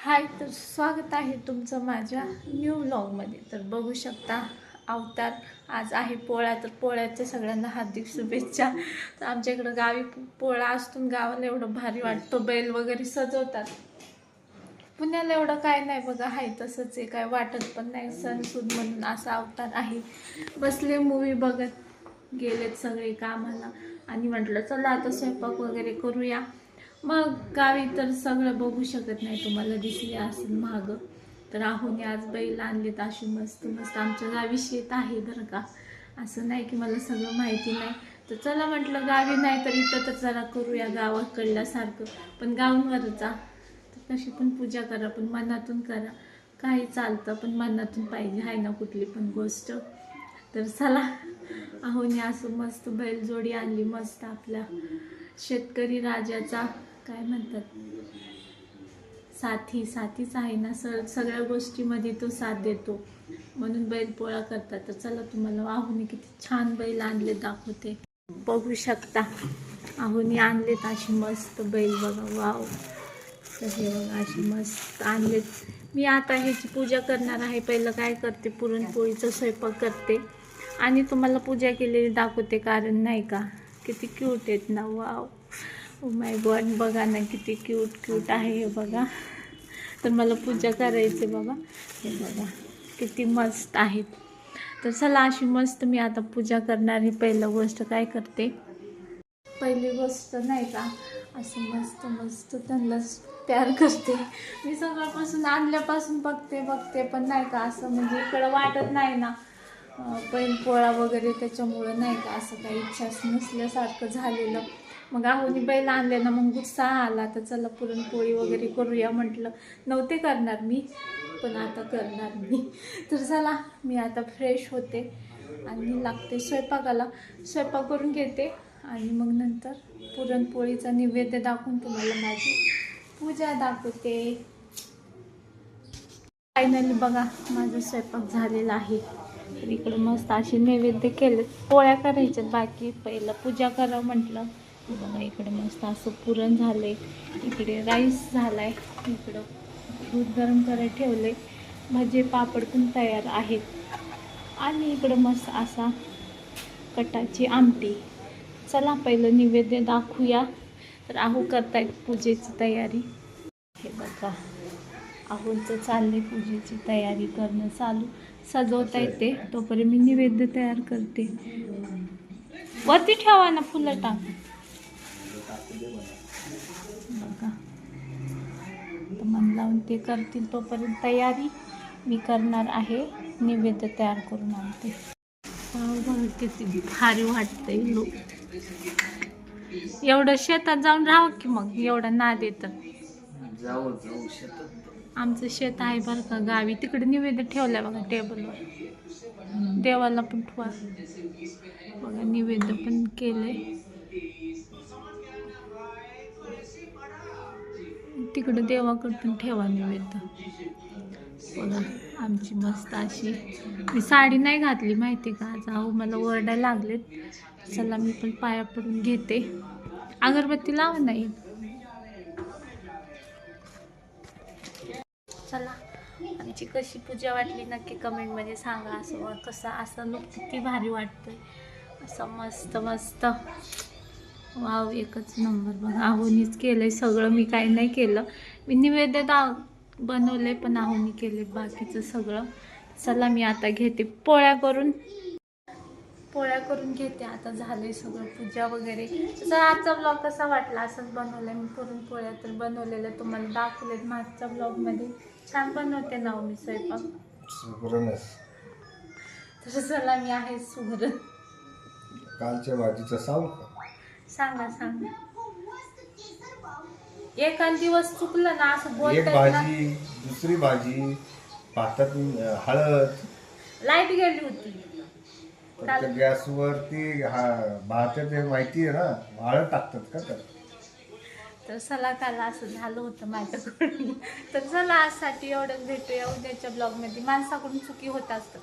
हाय, तर स्वागत आहे तुमचं माझ्या न्यू व्लॉगमध्ये. तर बघू शकता अवतार. आज आहे पोळा, तर पोळ्याच्या सगळ्यांना हार्दिक शुभेच्छा. तर आमच्या इकडं गावी पोळा असतो, गावाला एवढं भारी वाटतं, बैल वगैरे सजवतात. पुण्याला एवढं काय नाही बघा, आहे तसंच आहे, काय वाटत पण नाही. सणसूद म्हणून असा अवतार आहे. बसले मूवी बघत, गेलेत सगळे कामाला आणि म्हटलं चला आता स्वयंपाक वगैरे करूया. मग गावी तर सगळं बघू शकत नाही, तुम्हाला दिसले असेल मागं. तर आहोने आज बैल आणलेत अशी मस्त मस्त. आमच्या गावी शेत आहे बरं का, असं नाही की मला सगळं माहिती नाही. तर चला म्हटलं गावी नाही तर इथं तर जरा करूया गावाकडल्यासारखं. पण गावावरच जा, तर कशी पण पूजा करा, पण मनातून करा. काही चालतं पण मनातून पाहिजे, आहे ना कुठली पण गोष्ट. तर चला, आहोने असं मस्त बैलजोडी आणली मस्त, आपल्या शेतकरी राजाचा काय म्हणतात, साथीच आहे ना. सगळ्या गोष्टीमध्ये तो साथ देतो, म्हणून बैल पोळा करतात. तर चला तुम्हाला आहोने किती छान बैल आणले दाखवते. बघू शकता आहोने आणलेत अशी मस्त बैल बघा, वाव. तर हे बघा अशी मस्त आणलेत. मी आता ह्याची पूजा करणार आहे. पहिलं काय करते, पुरणपोळीचा स्वयंपाक करते आणि तुम्हाला पूजा केलेली दाखवते. कारण नाही का किती क्यूट आहेत ना, वाव. ओ माय गॉड, बघा ना किती क्यूट आहे हे बघा. तर मला पूजा करायची बाबा, हे बघा किती मस्त आहेत. तर चला अशी मस्त मी आता पूजा करणार आहे. पहिलं गोष्ट काय करते, पहिली गोष्ट नाही का, असं मस्त त्यांना तयार करते. मी सगळ्यापासून आणल्यापासून बघते पण नाही का असं, म्हणजे इकडं वाटत नाही ना बैल पोळा वगैरे, त्याच्यामुळं नाही का असं काही इच्छा नसल्यासारखं झालेलं. मग आहोनी बैल आणले ना, मग उत्साह आला. तर चला पुरणपोळी वगैरे करूया म्हटलं. नव्हते करणार मी, पण आता करणार मी. तर चला मी आता फ्रेश होते आणि लागते स्वयंपाकाला. स्वयंपाक करून घेते आणि मग नंतर पुरणपोळीचा नैवेद्य दाखवून तुम्हाला माझी पूजा दाखवते. फायनली बघा माझा स्वयंपाक झालेला आहे. तर इकडे मस्त असे नैवेद्य केले, पोळ्या करायच्यात बाकी. पहिलं पूजा करा म्हटलं. बघा इकडे मस्त असं पुरण झाले, इकडे राईस झालाय, इकडं दूध गरम करायला ठेवले, भजे पापड पण तयार आहेत आणि इकडं मस्त असा कटाची आमटी. चला पहिलं नैवेद्य दाखवूया. तर आहो करतायत पूजेची तयारी. हे बघा आहोंचं चालले पूजेची तयारी करणं चालू. सजवता येते तोपर्यंत मी नैवेद्य तयार करते. वरती ठेवा ना, फुलं टाक. बघा तर मन लावून ते करतील, तोपर्यंत तयारी मी करणार आहे. नैवेद्य तयार करून आणते. बघा किती भारी वाटतंय. लोक एवढं शेतात जाऊन राहावं की, मग एवढं नाद येतं. जाऊ शेतात. आमचं शेत आहे बरं का गावी. तिकडे नैवेद्य ठेवलाय बघा टेबलवर, देवाला पण ठेवा. बघा नैवेद्य पण केलंय. तिकडे देवाकडे पण ठेवा नैवेद्य. बघा आमची मस्त अशी, मी साडी नाही घातली माहिती का आज. अहो मला ओरडायला लागलेत. चला मी पण पाया पडून घेते. अगरबत्ती लावा नाही. चला आमची कशी पूजा वाटली नक्की कमेंटमध्ये सांगा. असं कसं असं लुक किती भारी वाटतंय, असं मस्त. वाव, एकच नंबर. बघा आहोनीच केलंय सगळं, मी काही नाही केलं. मी नैवेद्य बनवलंय पण आहोनी केले बाकीचं सगळं. चला मी आता घेते पोळ्या करून घेते. आता झालंय सगळं पूजा वगैरे. तर आजचा ब्लॉग कसा वाटला, असंच बनवलंय मी. पुरणपोळ्या तर बनवलेलं तुम्हाला दाखवलेत मागच्या ब्लॉगमध्ये. छान बनवते ना मी स्वयंपाक. तर चला मी आहे सुगरण. कालच्या भाजीचं सांग. सांगा. एखाद दिवस चुकलं ना असं बोलतात एक भाजी दुसरी भाजी, भातात हळद. लाईट गेली होती गॅसवरती भातात माहिती आहे ना, हळद टाकतात का? तर चला काल असं झालं होतं माझ्याकडून. तर चला आजसाठी एवढंच. भेटूया उद्याच्या ब्लॉगमध्ये. माणसाकडून चुकी होत असतं.